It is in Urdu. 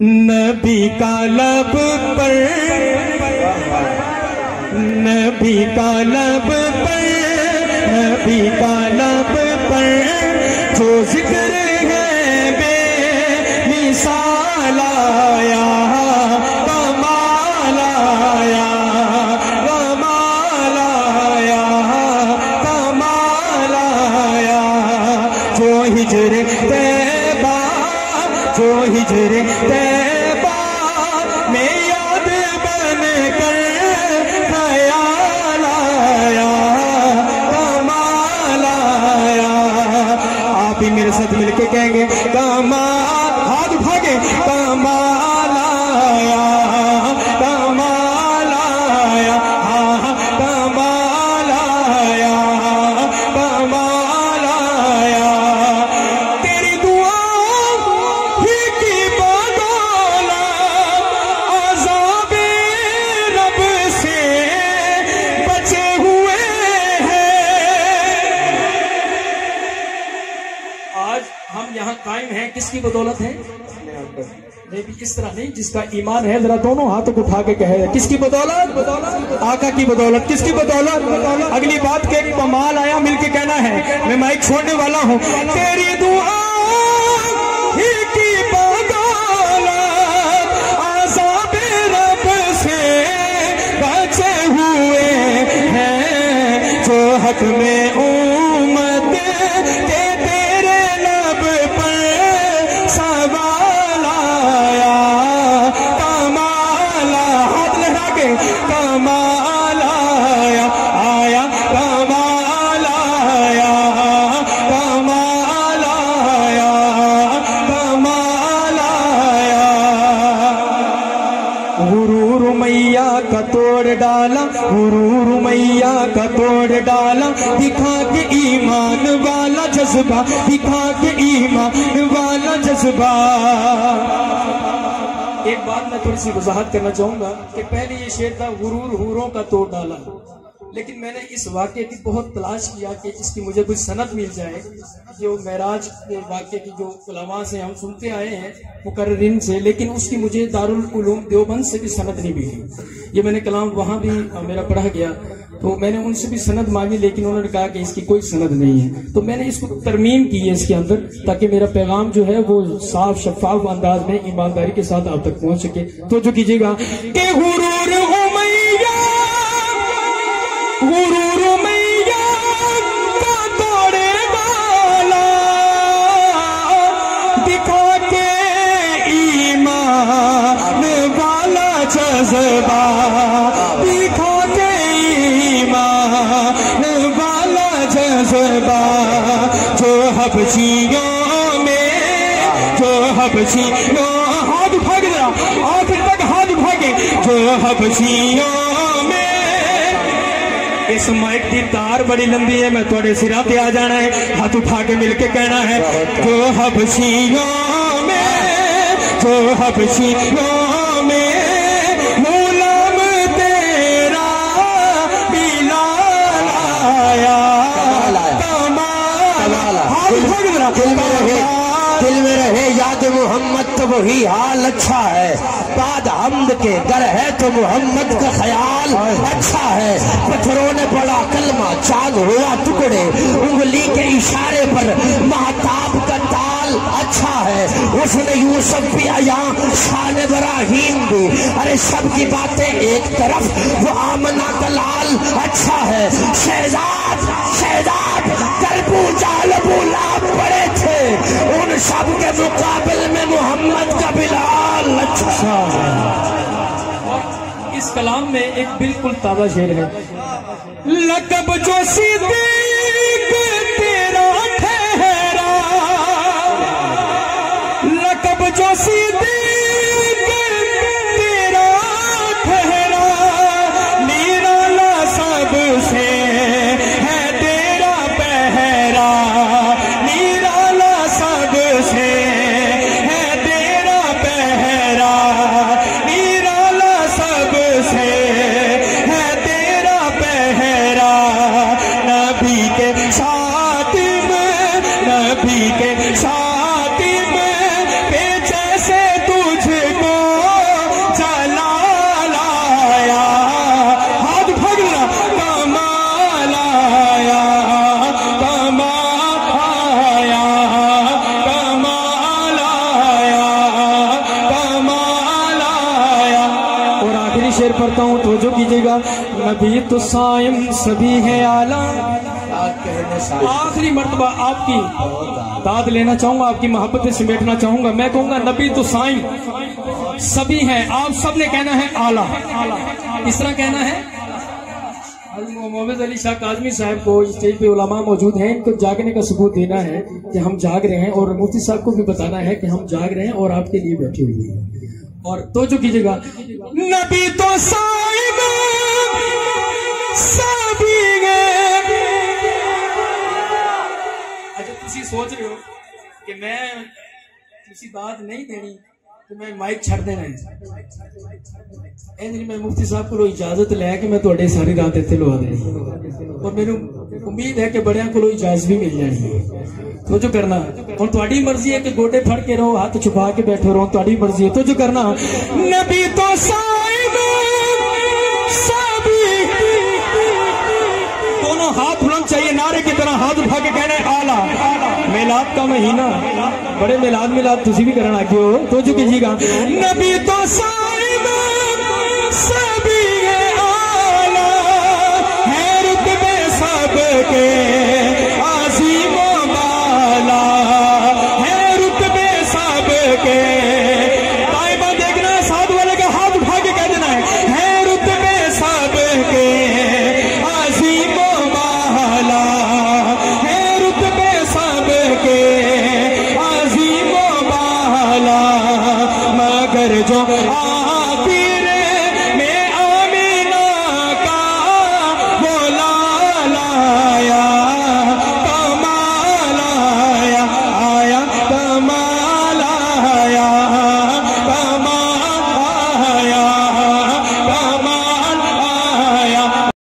نبی کا لب پر، نبی کا لب پر، نبی کا لب پر جو ذکر ہے بے مثال آیا، کمال آیا، کمال آیا، کمال آیا، جو ہجر طیبہ، جو ہجر طیبہ میں یاد بن کر خیال آیا، کمال آیا۔ آپ ہی میرے ساتھ مل کے کہیں گے کمال، ہاتھ اٹھا کے کمال آیا، کمال آیا، ہاں کمال آیا، کمال آیا۔ تیری دعا ہی کی بدولت عذاب رب سے بچے ہوئے ہیں۔ آج ہم یہاں قائم ہیں کس کی بدولت ہے؟ نہیں بھی اس طرح نہیں، جس کا ایمان ہے ذرا دونوں ہاتھوں کو اٹھا کے کہے کس کی بدولت؟ آقا کی بدولت۔ کس کی بدولت؟ اگلی بات کہ کمال آیا مل کے کہنا ہے۔ میں مائک چھوڑنے والا ہوں۔ تیری دعا ہی کی بدولت عذاب رب سے بچے ہوئے ہیں، جو حق میں امت کے تیرے لب پر سوال آیا، کمال ہاتھ لہرا کے کمال آیا، آیا کمال آیا، کمال آیا، کمال آیا۔ غرور میاں کا توڑ ڈالا، غرور میاں کا توڑ ڈالا، دکھا کے ایمان والا جذبہ، دکھا کے ایمان والا جذبہ۔ ایک بات میں تھوڑی سی وضاحت کرنا چاہوں گا کہ پہلے یہ شعر تھا غرور حوروں کا توڑ ڈالا، لیکن میں نے اس واقعے کی بہت تلاش کیا کہ اس کی مجھے کچھ سند مل جائے، جو معراج کے واقعے کی جو علماء سے ہم سنتے آئے ہیں مقررین سے، لیکن اس کی مجھے دارالعلوم دیوبند سے بھی سند نہیں ملی۔ یہ میں نے کلام وہاں بھی میرا پڑھا گیا تو میں نے ان سے بھی سند مانگی، لیکن انہوں نے کہا کہ اس کی کوئی سند نہیں ہے۔ تو میں نے اس کو ترمیم کی ہے اس کے اندر، تاکہ میرا پیغام جو ہے وہ صاف شفاف انداز میں ایمانداری کے ساتھ آپ تک پہنچ سکے۔ تو جو کیجیے گا کہ غرور امیہ، غرور امیہ کا توڑے ڈالا، دکھا کے ایمان والا جذبہ، دکھا کے ایمان والا جذبہ، جو حبشیوں میں، جو حبشیوں، ہاتھ اٹھا کے ذرا آخر تک ہاتھ اٹھا کے، جو حبشیوں میں، اس مائک کی تار بڑی لمبی ہے، میں تھوڑے سرا پہ آ جانا ہے، ہاتھ اٹھا کے مل کے کہنا ہے جو حبشیوں میں، جو حبشیوں میں غلام تیرا بلال آیا، کمال آیا۔ دل میں رہے یاد محمد تو وہی حال اچھا ہے، بعد حمد کے گر ہے تو محمد کا خیال اچھا ہے۔ پتھروں نے پڑا کلمہ چاند ہوا ٹکڑے، انگلی کے اشارے پر مہتاب کا تال اچھا ہے۔ اس نے یوسف بھی آیا، شان ابراہیم بھی، ارے سب کی باتیں ایک طرف، وہ آمنہ کا لال اچھا ہے۔ شہزاد شہزاد کلبو جالبو لاب پڑے تھے، ان سب کے مقابل میں محمد کا بلال اچھا ہے۔ اس کلام میں ایک بالکل تازہ شعر ہے، لقب جو صدیق تیرا ٹھہرا، لقب جو صدیق تیرا ٹھہرا، نرالا سب سے ہے تیرا پہرا، نرالا سب سے ہے تیرا پہرا، نرالا سب سے ہے تیرا پہرا۔ نبی کے خاتم، نبی کے خاتم پہ جیسے تو پڑھتا ہوں توجہ کیجیے گا. نبی تو صائم سبھی ہے اعلیٰ. آخری مرتبہ آپ کی داد لینا چاہوں گا, آپ کی محبتیں سمیٹنا چاہوں گا. میں کہوں گا نبی تو صائم سبھی ہیں, آپ سب نے کہنا ہے اعلیٰ. اس طرح کہنا ہے. محمد علی شاہ کاظمی صاحب کو اسٹیج پہ علماء موجود ہیں, ان کو جاگنے کا ثبوت دینا ہے کہ ہم جاگ رہے ہیں, اور مفتی صاحب کو بھی بتانا ہے کہ ہم جاگ رہے ہیں اور آپ کے لیے بیٹھے ہوئے ہیں. اور توجہ کیجیے گا. نبی تو صائم سبھی ہیں. اچھا تسی سوچ رہے ہو کہ میں کسی بات نہیں دینی تو میں مائک چھڑ دینا ہے. میں مفتی صاحب کو اجازت لے کے میں تھوڑے ساری رات اتنے لوا دینی, اور میرے امید ہے کہ بڑیاں کو اجازت بھی مل جانی ہے. تو جو کرنا اور تھوڑی مرضی ہے کہ گوٹے پھڑ کے رہو, ہاتھ چھپا کے بیٹھے رہو, تھوڑی مرضی ہے. تو جو کرنا. نبی تو صائم سبھی, دونوں ہاتھ بلند چاہیے, نعرے کی طرح ہاتھ اٹھا کے کہنا ہے اعلیٰ. میلاد کا مہینہ, بڑے میلاد تسی بھی کرنا آگے ہو. تو جو کیجیے گا. نبی تو صائم سبھی ہے اعلیٰ, ہے رتبے سب کے عظیم و بالا, ہے رتبے سب کے. دائما دیکھنا ہے, ساتھ والے کا ہاتھ اٹھا کے کہہ دینا ہے رتبے سب کے عظیم و بالا, ہے رتبے سب کے عظیم و بالا. مگر جو